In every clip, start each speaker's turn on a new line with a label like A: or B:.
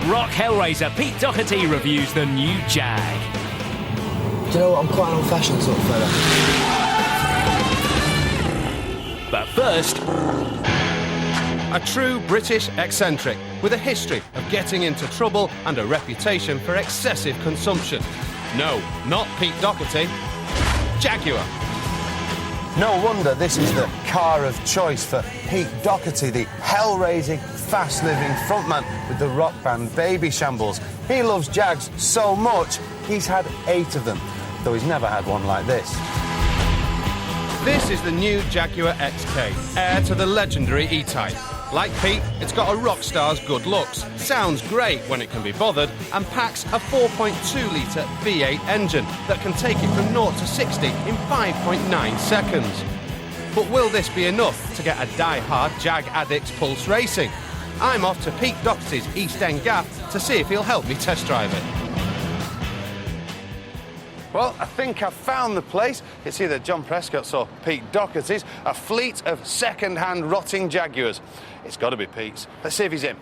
A: rock hellraiser Pete Doherty reviews the new Jag.
B: Do you know what? I'm quite an old-fashioned sort of fella.
A: But first,
C: a true British eccentric with a history of getting into trouble and a reputation for excessive consumption. No, not Pete Doherty. Jaguar.
D: No wonder this is the car of choice for Pete Doherty, the hell-raising, fast-living frontman with the rock band Baby Shambles. He loves Jags so much, he's had 8 of them, though he's never had one like this.
C: This is the new Jaguar XK, heir to the legendary E-Type. Like Pete, it's got a rock star's good looks, sounds great when it can be bothered, and packs a 4.2-litre V8 engine that can take it from 0 to 60 in 5.9 seconds. But will this be enough to get a die-hard Jag addict's pulse racing? I'm off to Pete Doherty's East End gaff to see if he'll help me test drive it.
D: Well, I think I've found the place. It's either John Prescott's or Pete Doherty's, a fleet of second-hand rotting Jaguars. It's got to be Pete's. Let's see if he's in.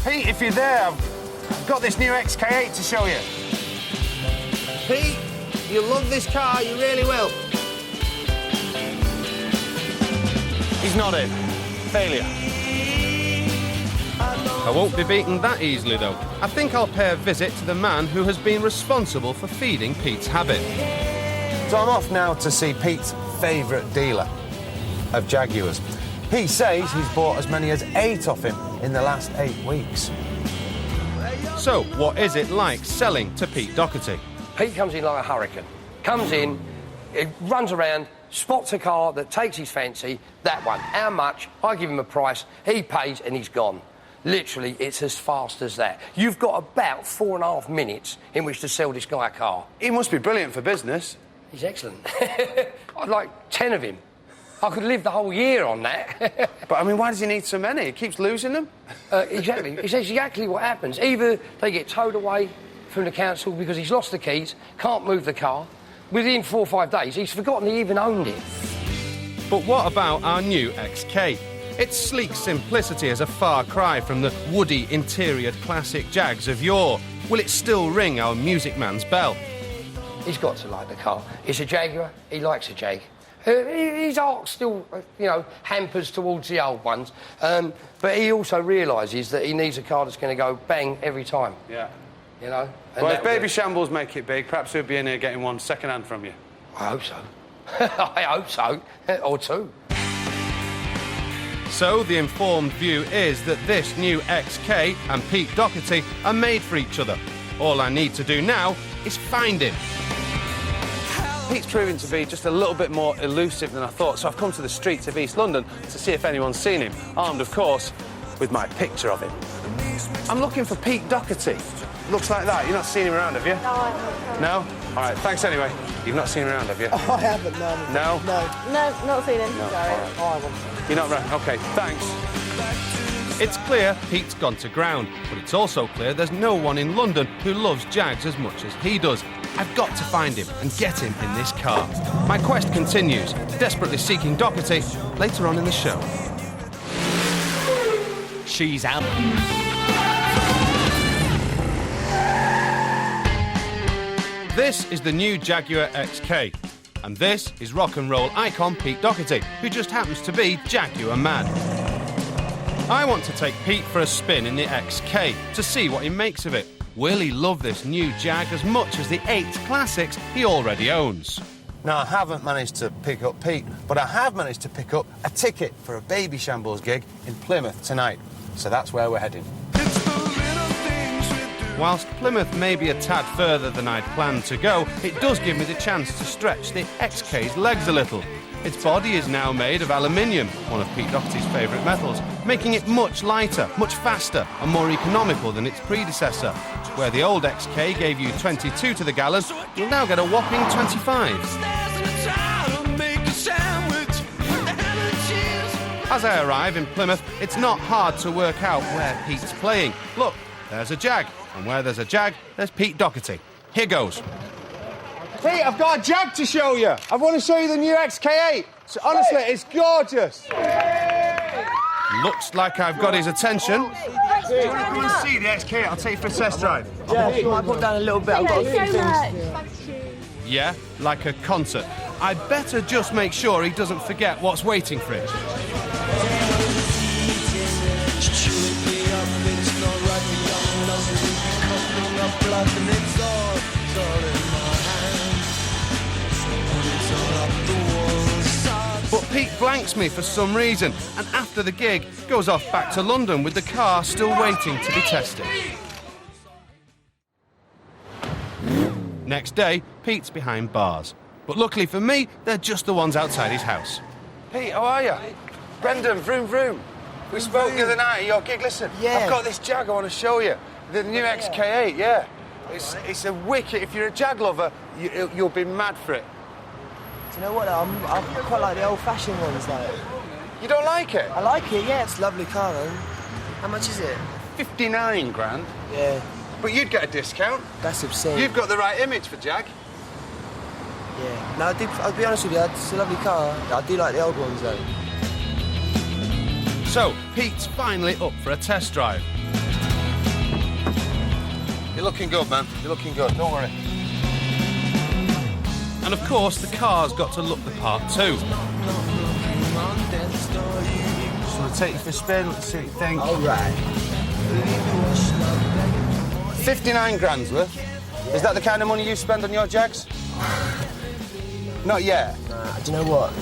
D: Pete, if you're there, I've got this new XK8 to show you. Pete, you'll love this car, you really will. He's not in. Failure.
C: I won't be beaten that easily, though. I think I'll pay a visit to the man who has been responsible for feeding Pete's habit.
D: So I'm off now to see Pete's favourite dealer of Jaguars. He says he's bought as many as 8 off him in the last 8 weeks.
C: So, what is it like selling to Pete Doherty?
E: Pete comes in like a hurricane. Comes in, he runs around, spots a car that takes his fancy, that one. How much? I give him a price, he pays and he's gone. Literally, it's as fast as that. You've got about 4.5 minutes in which to sell this guy a car.
D: He must be brilliant for business.
E: He's excellent. I'd like 10 of him. I could live the whole year on that.
D: But, I mean, why does he need so many? He keeps losing them?
E: Exactly. It's exactly what happens. Either they get towed away from the council because he's lost the keys, can't move the car. Within 4 or 5 days, he's forgotten he even owned it.
C: But what about our new XK? Its sleek simplicity is a far cry from the woody, interioured classic Jags of yore. Will it still ring our music man's bell?
E: He's got to like the car. It's a Jaguar. He likes a Jag. His art still, hampers towards the old ones. But he also realises that he needs a car that's going to go bang every time.
D: Yeah.
E: You know?
D: Well, if Baby Shambles make it big, perhaps he'll be in here getting one second-hand from you.
E: I hope so. I hope so. Or 2.
C: So the informed view is that this new XK and Pete Doherty are made for each other. All I need to do now is find him.
D: Pete's proving to be just a little bit more elusive than I thought, so I've come to the streets of East London to see if anyone's seen him, armed, of course, with my picture of him. I'm looking for Pete Doherty. Looks like that. You've not seen him around, have you?
F: No, I haven't.
D: No? All right, thanks anyway. You've not seen him around, have you?
B: I haven't, no.
D: No?
B: No.
F: No, not seen him.
D: No.
F: Sorry.
D: All right.
B: Oh, I want to.
D: You're not around? OK, thanks.
C: It's clear Pete's gone to ground, but it's also clear there's no one in London who loves Jags as much as he does. I've got to find him and get him in this car. My quest continues, desperately seeking Doherty later on in the show.
A: she's out.
C: This is the new Jaguar XK. And this is rock and roll icon Pete Doherty, who just happens to be Jaguar mad. I want to take Pete for a spin in the XK to see what he makes of it. Will he love this new Jag as much as the 8 classics he already owns?
D: Now, I haven't managed to pick up Pete, but I have managed to pick up a ticket for a Baby Shambles gig in Plymouth tonight. So that's where we're heading.
C: Whilst Plymouth may be a tad further than I'd planned to go, it does give me the chance to stretch the XK's legs a little. Its body is now made of aluminium, one of Pete Doherty's favourite metals, making it much lighter, much faster and more economical than its predecessor. Where the old XK gave you 22 to the gallon, you'll now get a whopping 25. As I arrive in Plymouth, it's not hard to work out where Pete's playing. Look, there's a Jag, and where there's a Jag, there's Pete Doherty. Here goes.
D: Pete, I've got a Jag to show you. I want to show you the new XK8. So, honestly, it's gorgeous.
C: Looks like I've got his attention.
D: Do you want to come and see the XK? I'll take you for a test drive.
B: Yeah, sure. I put down a little bit. I've got a few things.
C: Yeah, like a concert. I better just make sure he doesn't forget what's waiting for him. But Pete blanks me for some reason, and after the gig, goes off back to London with the car still waiting to be tested. Next day, Pete's behind bars. But luckily for me, they're just the ones outside his house.
D: Pete, how are you? Brendan, Vroom Vroom. We spoke the other night at your gig. Listen,
B: Yeah.
D: I've got this Jag I want to show you. The new XK8, yeah. It's a wicked... If you're a Jag lover, you'll be mad for it.
B: Do you know what? I quite like the old-fashioned ones, like.
D: You don't like it?
B: I like it, yeah. It's a lovely car, though. How much is it?
D: 59 grand.
B: Yeah,
D: But you'd get a discount.
B: that's obscene.
D: You've got the right image for Jag.
B: Yeah. No, I'll be honest with you, it's a lovely car. I do like the old ones, though.
C: So, Pete's finally up for a test drive.
D: You're looking good, man. You're looking good. Don't worry.
C: And of course, the car's got to look the part too.
D: Just want to take you for a spin. Let's see what you think.
B: All right.
D: 59 grand's worth. Is that the kind of money you spend on your Jags? Not yet.
B: Do you know what?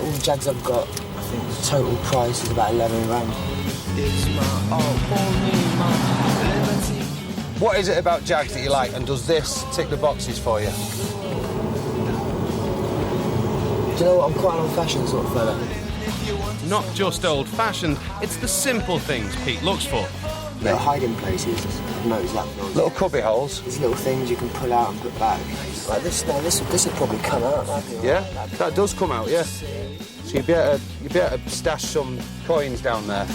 B: All the Jags I've got, I think the total price is about 11 grand.
D: What is it about Jags that you like, and does this tick the boxes for you?
B: Do you know what? I'm quite an old-fashioned sort of fella.
C: Not just old-fashioned, it's the simple things Pete looks for.
B: Little hiding places. I've noticed that.
D: Little cubby holes.
B: There's little things you can pull out and put back. Like this, no, this would probably come out. That'd be all
D: Yeah,
B: right.
D: that does come out, yeah. So you'd be able to stash some coins down there.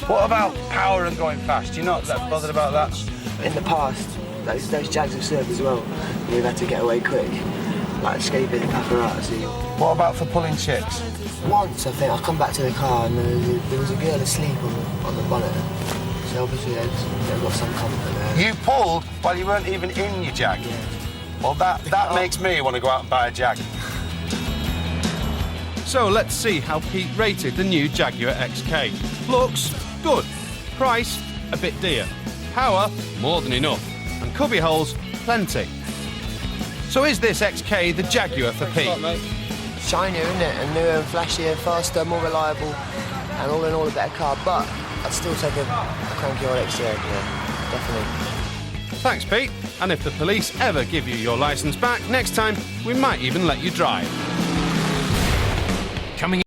D: What about power and going fast? You're not that bothered about that?
B: In the past, those Jags have served as well. We've had to get away quick, like escaping paparazzi.
D: What about for pulling chicks?
B: Once, I think, I come back to the car and there was a girl asleep on the bonnet. So obviously they've got some comfort there.
D: You pulled while you weren't even in your Jag.
B: Yeah.
D: Well, that makes me want to go out and buy a Jag.
C: So let's see how Pete rated the new Jaguar XK. Looks, good. Price, a bit dear. Power, more than enough. And cubby holes, plenty. So is this XK the Jaguar for Pete?
B: Shinier, isn't it? And newer and flashier, faster, more reliable, and all in all a better car. But I'd still take a cranky old XK, yeah, definitely.
C: Thanks, Pete. And if the police ever give you your licence back next time, we might even let you drive.
A: Coming